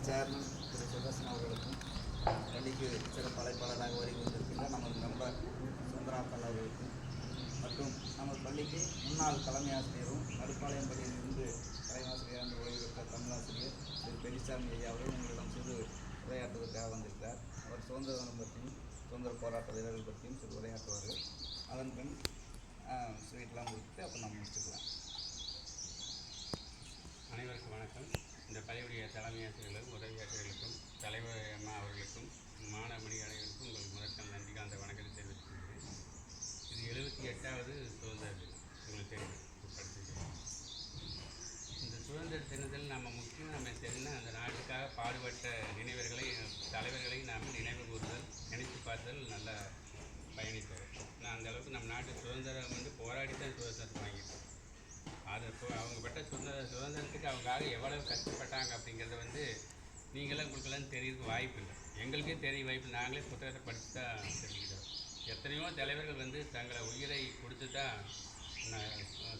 Chairman திரு சுதர்சன் அவர்களுக்கும், பள்ளிக்கு சிறப்பு அழைப்பாளராக வருகை வந்திருக்கின்ற நமது மெம்பர் சுந்தராத்தல் அவர்களுக்கும், மற்றும் நமது பள்ளிக்கு முன்னாள் தலைமை ஆசிரியரும் நடுப்பாளையம் பள்ளியிலிருந்து தலைமாசிரியராக ஓய்வு பெற்ற தமிழாசிரியர் திரு பெரியசாமி ஐயா அவர்கள் உங்களிடம் சிறு உரையாற்றுவதற்காக வந்திருக்கிறார். அவர் சுதந்திர தினம் பற்றியும் சுதந்திர போராட்ட வீரர்கள் பற்றியும் சிறு உரையாற்றுவார்கள். அதன் பின் ஸ்வீட்லாம் கொடுத்து அப்போ நம்ம முடிச்சுக்கலாம். அனைவருக்கும் வணக்கம். இந்த பள்ளியுடைய தலைமை ஆசிரியர்களுக்கும் உதவி ஆசிரியர்களுக்கும் தலைவர் அம்மா அவர்களுக்கும் மாணவமணி அனைவருக்கும் உங்களுக்கு முதற்கண் நன்றி அந்த வணக்கத்தை தெரிவித்துக் கொள்கிறேன். இது 78வது சுதந்திர தினம். உங்களுக்கு தெரியும் படிச்சிருக்கேன். இந்த சுதந்திர தினத்தில் நம்ம தெரிஞ்சால் அந்த நாட்டுக்காக பாடுபட்ட நினைவர்களை தலைவர்களை நாம் நினைவு கூறுதல் நினைத்து பார்த்துதல் நல்ல பயணித்தோம். நான் அந்த அளவுக்கு நம்ம நாட்டு சுதந்திரம் போராடி தான் சுதந்திரத்தை வாங்கிட்டோம். அது அவங்க பெற்ற சுதந்திரத்துக்கு அவங்களாக எவ்வளவு கஷ்டப்பட்டாங்க அப்படிங்கிறத நீங்களாம் உங்களுக்கெல்லாம் தெரியறதுக்கு வாய்ப்பு இல்லை. எங்களுக்கே தெரிய வாய்ப்பு. நாங்களே புத்தகத்தை படித்து தான் தெரிஞ்சுக்கிறோம். எத்தனையோ தலைவர்கள் தங்களை உயிரை கொடுத்து தான்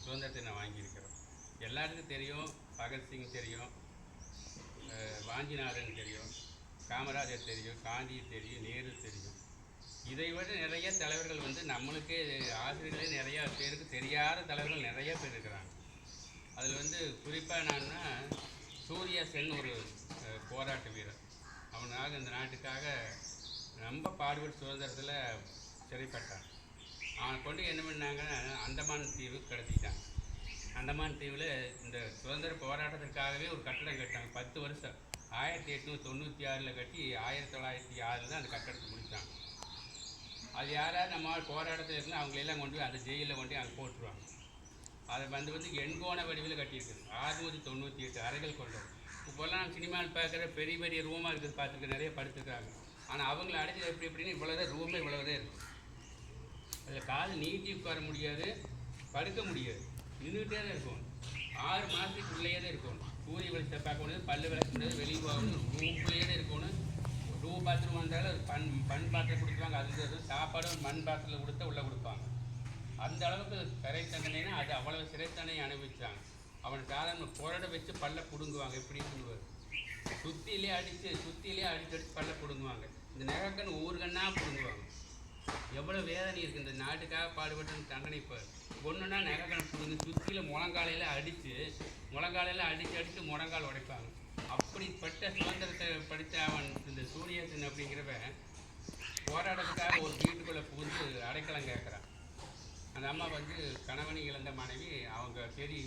சுதந்திரத்தை நான் வாங்கியிருக்கிறோம். எல்லாருக்கும் தெரியும். பகத்சிங் தெரியும், வாஞ்சிநாதன் தெரியும், காமராஜர் தெரியும், காந்தி தெரியும், நேரு தெரியும். இதை விட நிறைய தலைவர்கள் நம்மளுக்கே ஆசிரியர்களே நிறையா பேருக்கு தெரியாத தலைவர்கள் நிறைய பேர் இருக்கிறாங்க. அதில் குறிப்பாக என்னன்னா சூர்யா சென் ஒரு போராட்ட வீரர். அவனாக இந்த நாட்டுக்காக ரொம்ப பாடுபட்டு சுதந்திரத்தில் சிறைப்பட்டான். அவனை கொண்டு என்ன பண்ணாங்கன்னா அந்தமான் தீவு கடத்திட்டாங்க. அந்தமான் தீவில் இந்த சுதந்திர போராட்டத்திற்காகவே ஒரு கட்டடம் கட்டாங்க. 10 வருஷம் 1896 கட்டி 1906 தான் அந்த கட்டடத்தை முடித்தாங்க. அது யாராவது நம்ம போராட்டத்தில் இருந்தால் அவங்களெல்லாம் கொண்டு போய் அந்த ஜெயிலில் கொண்டு அங்கே போட்டுருவாங்க. அதை எண்கோண வடிவில் கட்டியிருக்குது. 698 அறைகள் கொண்டது. இப்போல்லாம் நம்ம சினிமாவில் பார்க்குற பெரிய பெரிய ரூமாக இருக்குது பார்த்துருக்க நிறைய படுத்துருக்காங்க. ஆனால் அவங்கள அடைச்சது எப்படின்னு இவ்வளோதான் ரூமே இவ்வளோதான் இருக்கும். அதில் கால் நீட்டி உட்கார முடியாது, படுக்க முடியாது, நின்றுகிட்டே தான் இருக்கும். 6 மாதத்துக்குள்ளேயே தான் இருக்கணும். சூரிய வெளிச்சத்தை பார்க்க முடியாது, பல்லு விளக்க முடியாது, வெளியே போகணும், ரூம்குள்ளேயே தான் இருக்கணும். ரூம் பாத்ரூம் வந்தாலும் மண் பாத்திரம் கொடுப்பாங்க. அது சாப்பாடும் மண் பாத்திரத்தில் கொடுத்தா உள்ளே கொடுப்பாங்க. அந்த அளவுக்கு சிறை தண்டனைனா அது அவ்வளவு சிறை தண்டனை அனுபவிச்சாங்க. அவன் சாதாரண புரட வச்சு பல்ல பிடுங்குவாங்க. எப்படி சொல்லுவார், சுத்தியிலே அடிச்சு பல்ல பிடுங்குவாங்க. இந்த நெகக்கண் ஒவ்வொரு கண்ணாக பிடுங்குவாங்க. எவ்வளோ வேதனை இருக்குது. இந்த நாட்டுக்காக பாடுபட்ட தண்டனை. இப்போ ஒன்றுனா நெகக்கண் பிடுங்கு சுற்றியில் முழங்காலையில் அடித்து முழங்கால் உடைப்பாங்க. அப்படிப்பட்ட சுதந்திரத்தை படித்த அவன் இந்த சூரியசன் அப்படிங்கிறவன் போராட்டத்துக்காக ஒரு வீட்டுக்குள்ளே புகுந்து அடைக்கலம் கேட்குறான். அந்த அம்மா கணவனை இழந்த மனைவி அவங்க பெரிய